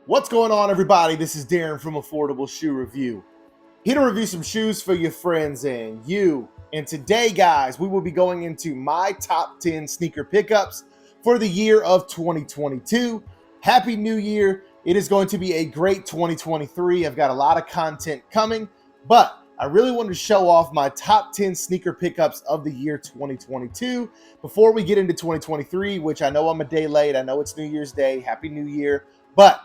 What's going on, everybody? This is Darren from Affordable Shoe Review. Here to review some shoes for your friends and you. And today, guys, we will be going into my top 10 sneaker pickups for the year of 2022. Happy New Year. It is going to be a great 2023. I've got a lot of content coming, but I really wanted to show off my top 10 sneaker pickups of the year 2022 before we get into 2023, which I know I'm a day late. I know it's New Year's Day. Happy New Year. But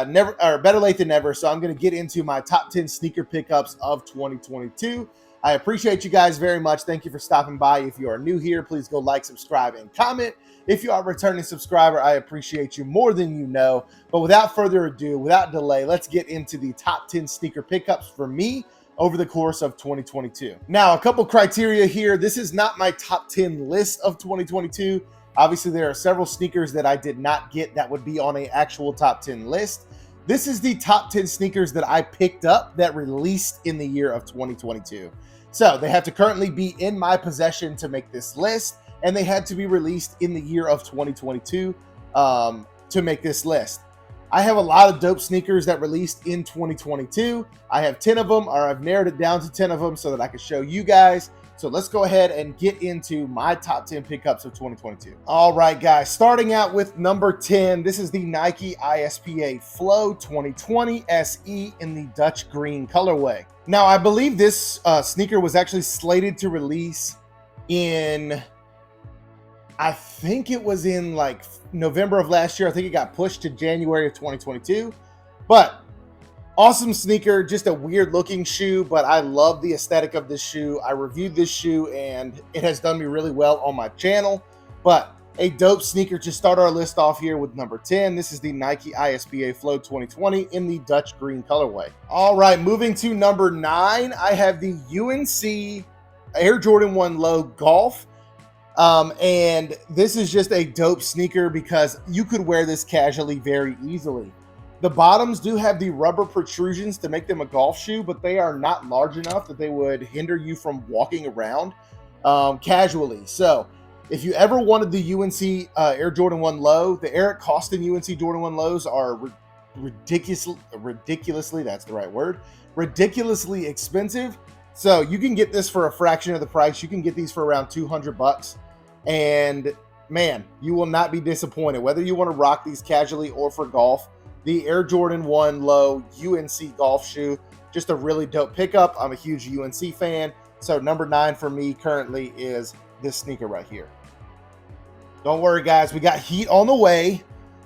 never, or better late than never. So I'm going to get into my top 10 sneaker pickups of 2022. I appreciate you guys very much. Thank you for stopping by. If you are new here, please go like, subscribe, and comment. If you are a returning subscriber, I appreciate you more than you know. But without further ado, without delay, let's get into the top 10 sneaker pickups for me over the course of 2022. Now, a couple criteria here. This is not my top 10 list of 2022. Obviously, there are several sneakers that I did not get that would be on an actual top 10 list. This is the top 10 sneakers that I picked up that released in the year of 2022. So they have to currently be in my possession to make this list, and they had to be released in the year of 2022 to make this list. I have a lot of dope sneakers that released in 2022. I have 10 of them, or I've narrowed it down to 10 of them so that I can show you guys. So let's go ahead and get into my top 10 pickups of 2022. All right, guys, starting out with number 10. This is the Nike Ispa Flow 2020 SE in the Dutch green colorway. Now, I believe this sneaker was actually slated to release in, I think it was in like November of last year. I think it got pushed to January of 2022. But awesome sneaker, just a weird looking shoe, but I love the aesthetic of this shoe. I reviewed this shoe and it has done me really well on my channel. But a dope sneaker to start our list off here with number 10. This is the Nike Ispa Flow 2020 in the Dutch green colorway. All right, moving to number 9, I have the UNC Air Jordan 1 Low Golf. And this is just a dope sneaker because you could wear this casually very easily. The bottoms do have the rubber protrusions to make them a golf shoe, but they are not large enough that they would hinder you from walking around casually. So if you ever wanted the UNC Air Jordan 1 Low, the Eric Costin UNC Jordan 1 Lows are ridiculously, that's the right word, ridiculously expensive. So you can get this for a fraction of the price. You can get these for around 200 bucks. And man, you will not be disappointed. Whether you want to rock these casually or for golf, the Air Jordan 1 Low UNC golf shoe, just a really dope pickup. I'm a huge UNC fan. So number 9 for me currently is this sneaker right here. Don't worry, guys. We got heat on the way.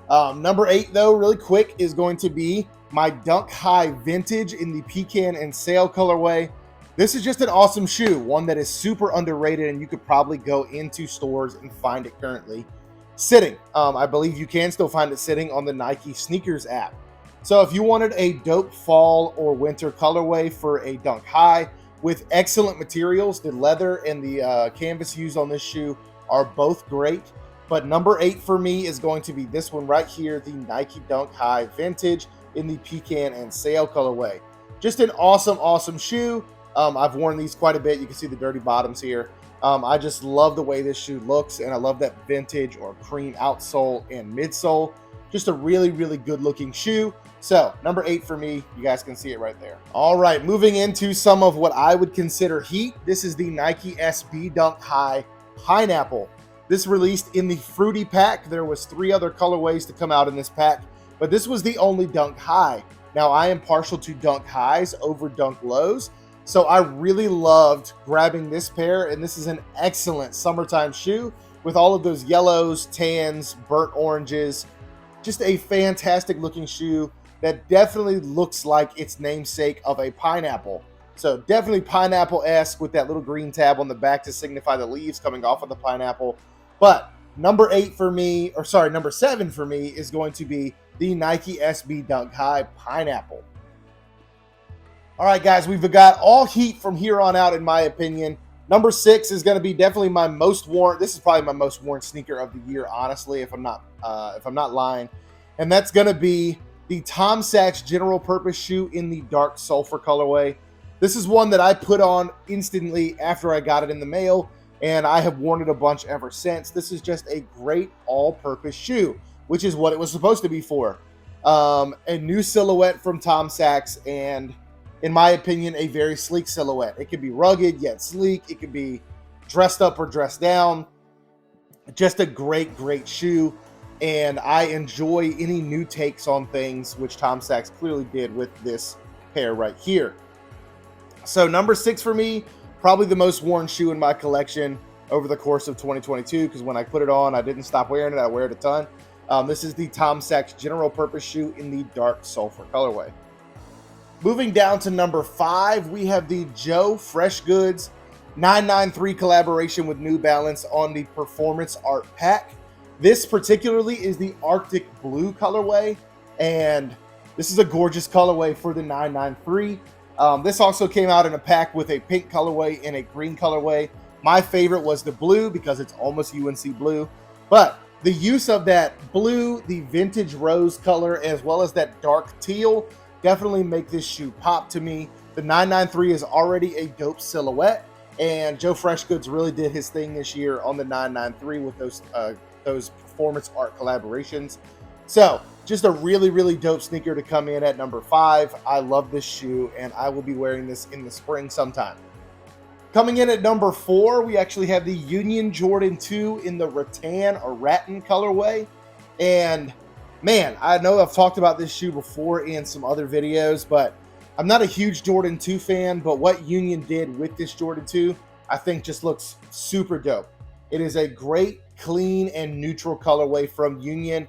Number 8, though, really quick, is going to be my Dunk High Vintage in the Pecan and Sail colorway. This is just an awesome shoe, one that is super underrated, and you could probably go into stores and find it currently sitting. I believe you can still find it sitting on the Nike Sneakers app. So if you wanted a dope fall or winter colorway for a Dunk High with excellent materials, the leather and the canvas used on this shoe are both great. But number 8 for me is going to be this one right here, the Nike Dunk High Vintage in the Pecan and Sail colorway. Just an awesome, awesome shoe. I've worn these quite a bit. You can see the dirty bottoms here. I just love the way this shoe looks, and I love that vintage or cream outsole and midsole. Just a really, really good looking shoe. So number 8 for me, you guys can see it right there. All right, moving into some of what I would consider heat. This is the Nike SB Dunk High Pineapple. This released in the Fruity pack. There was 3 other colorways to come out in this pack, but this was the only Dunk High. Now, I am partial to Dunk Highs over Dunk Lows. So I really loved grabbing this pair, and this is an excellent summertime shoe with all of those yellows, tans, burnt oranges. Just a fantastic looking shoe that definitely looks like its namesake of a pineapple. So definitely pineapple-esque with that little green tab on the back to signify the leaves coming off of the pineapple. But number 7 for me is going to be the Nike SB Dunk High Pineapple. All right, guys, we've got all heat from here on out, in my opinion. Number 6 is going to be definitely my most worn. This is probably my most worn sneaker of the year, honestly, if I'm not lying. And that's going to be the Tom Sachs General Purpose shoe in the dark sulfur colorway. This is one that I put on instantly after I got it in the mail, and I have worn it a bunch ever since. This is just a great all-purpose shoe, which is what it was supposed to be for. A new silhouette from Tom Sachs, and in my opinion, a very sleek silhouette. It could be rugged yet sleek. It could be dressed up or dressed down. Just a great, great shoe. And I enjoy any new takes on things, which Tom Sachs clearly did with this pair right here. So number 6 for me, probably the most worn shoe in my collection over the course of 2022, because when I put it on, I didn't stop wearing it. I wear it a ton. This is the Tom Sachs general purpose shoe in the dark sulfur colorway. Moving down to number 5, we have the Joe Fresh Goods 993 collaboration with New Balance on the Performance Art Pack. This particularly is the Arctic Blue colorway, and this is a gorgeous colorway for the 993. This also came out in a pack with a pink colorway and a green colorway. My favorite was the blue because it's almost UNC blue, but the use of that blue, the vintage rose color, as well as that dark teal definitely make this shoe pop to me. The 993 is already a dope silhouette, and Joe Freshgoods really did his thing this year on the 993 with those performance art collaborations. So just a really, really dope sneaker to come in at number 5. I love this shoe, and I will be wearing this in the spring sometime. Coming in at number 4, we actually have the Union Jordan 2 in the Rattan or Rattan colorway. And man, I know I've talked about this shoe before in some other videos, but I'm not a huge Jordan 2 fan, but what Union did with this Jordan 2, I think just looks super dope. It is a great, clean, and neutral colorway from Union.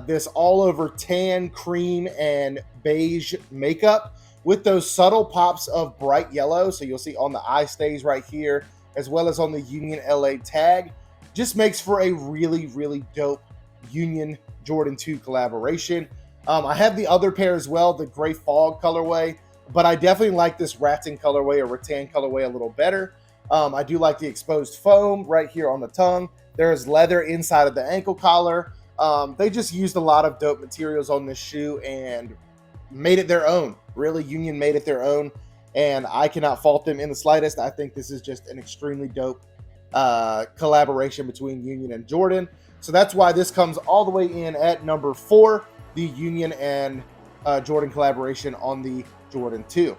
This all over tan, cream, and beige makeup with those subtle pops of bright yellow. So you'll see on the eye stays right here, as well as on the Union LA tag. Just makes for a really, really dope Union Jordan 2 collaboration. I have the other pair as well, the Gray Fog colorway, but I definitely like this Rattan colorway or Rattan colorway a little better. I do like the exposed foam right here on the tongue. There is leather inside of the ankle collar. They just used a lot of dope materials on this shoe and made it their own. Really, Union made it their own, and I cannot fault them in the slightest. I think this is just an extremely dope collaboration between Union and Jordan. So that's why this comes all the way in at number 4, the Union and Jordan collaboration on the Jordan 2.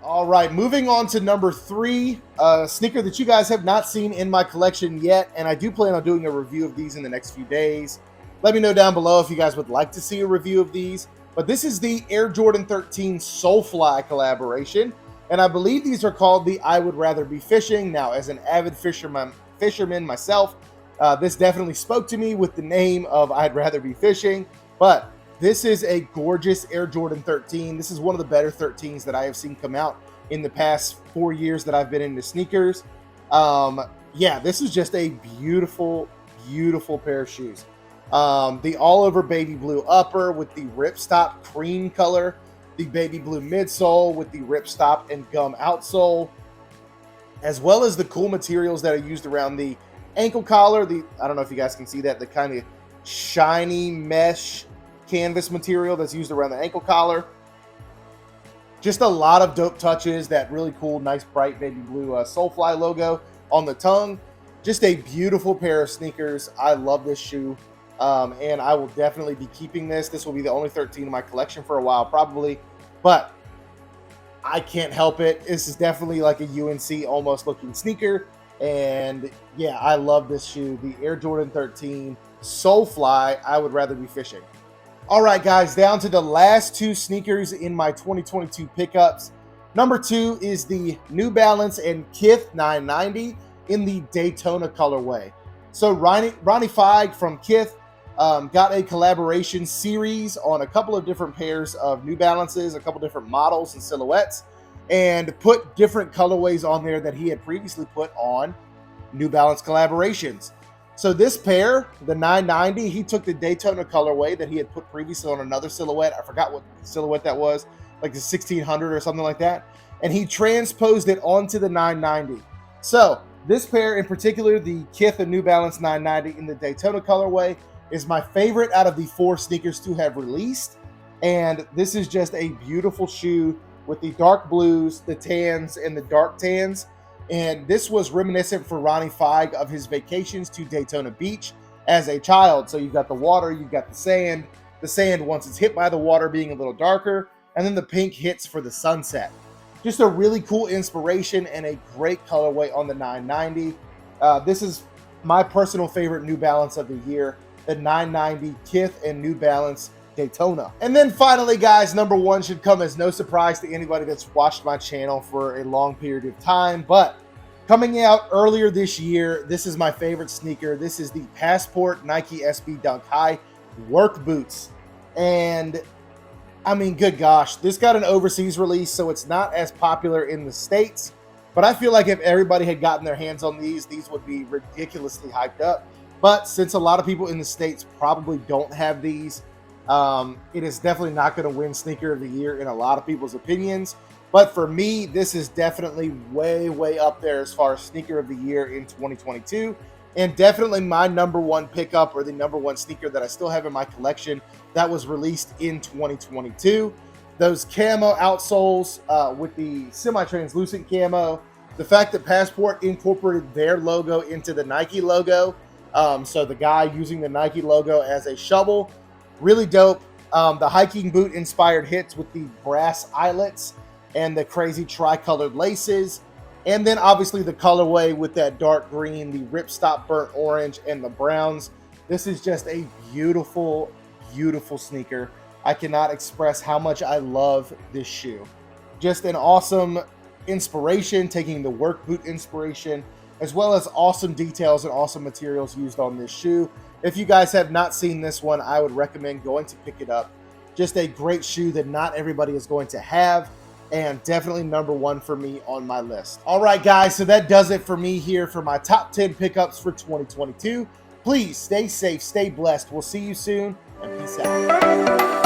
All right, moving on to number 3, a sneaker that you guys have not seen in my collection yet, and I do plan on doing a review of these in the next few days. Let me know down below if you guys would like to see a review of these. But this is the Air Jordan 13 Soulfly collaboration, and I believe these are called the I Would Rather Be Fishing. Now, as an avid fisherman myself, this definitely spoke to me with the name of I'd Rather Be Fishing, but this is a gorgeous Air Jordan 13. This is one of the better 13s that I have seen come out in the past 4 years that I've been into sneakers. Yeah, this is just a beautiful, beautiful pair of shoes. The all-over baby blue upper with the ripstop cream color, the baby blue midsole with the ripstop and gum outsole, as well as the cool materials that are used around the ankle collar. I don't know if you guys can see that, the kind of shiny mesh canvas material that's used around the ankle collar. Just a lot of dope touches, that really cool, nice, bright baby blue Soulfly logo on the tongue. Just a beautiful pair of sneakers. I love this shoe. And I will definitely be keeping this. This will be the only 13 in my collection for a while, probably. But I can't help it. This is definitely like a UNC almost looking sneaker. And yeah, I love this shoe. The Air Jordan 13 Soulfly, I Would Rather Be Fishing. All right, guys, down to the last 2 sneakers in my 2022 pickups. Number 2 is the New Balance and Kith 990 in the Daytona colorway. So Ronnie Feig from Kith got a collaboration series on a couple of different pairs of New Balances, a couple different models and silhouettes, and put different colorways on there that he had previously put on New Balance collaborations. So this pair, the 990, he took the Daytona colorway that he had put previously on another silhouette. I forgot what silhouette that was, like the 1600 or something like that. And he transposed it onto the 990. So this pair in particular, the Kith and New Balance 990 in the Daytona colorway, is my favorite out of the 4 sneakers to have released. And this is just a beautiful shoe with the dark blues, the tans, and the dark tans. And this was reminiscent for Ronnie Feig of his vacations to Daytona Beach as a child. So you've got the water, you've got the sand, the sand once it's hit by the water being a little darker, and then the pink hits for the sunset. Just a really cool inspiration and a great colorway on the 990. This is my personal favorite New Balance of the year, the 990 Kith and New Balance Daytona. And then finally, guys, number one should come as no surprise to anybody that's watched my channel for a long period of time, but coming out earlier this year, this is my favorite sneaker. This is the Passport Nike SB Dunk High work boots. And I mean, good gosh, this got an overseas release, so it's not as popular in the States. But I feel like if everybody had gotten their hands on these would be ridiculously hyped up. But since a lot of people in the States probably don't have these, it is definitely not going to win Sneaker of the Year in a lot of people's opinions. But for me, this is definitely way, way up there as far as Sneaker of the Year in 2022. And definitely my number one pickup, or the number one sneaker that I still have in my collection that was released in 2022. Those camo outsoles with the semi-translucent camo. The fact that Passport incorporated their logo into the Nike logo. So the guy using the Nike logo as a shovel. Really dope. The hiking boot inspired hits with the brass eyelets and the crazy tri-colored laces. And then obviously the colorway with that dark green, the ripstop burnt orange, and the browns. This is just a beautiful, beautiful sneaker. I cannot express how much I love this shoe. Just an awesome inspiration, taking the work boot inspiration, as well as awesome details and awesome materials used on this shoe. If you guys have not seen this one, I would recommend going to pick it up. Just a great shoe that not everybody is going to have, and definitely number one for me on my list. All right, guys, so that does it for me here for my top 10 pickups for 2022. Please stay safe, stay blessed. We'll see you soon, and peace out.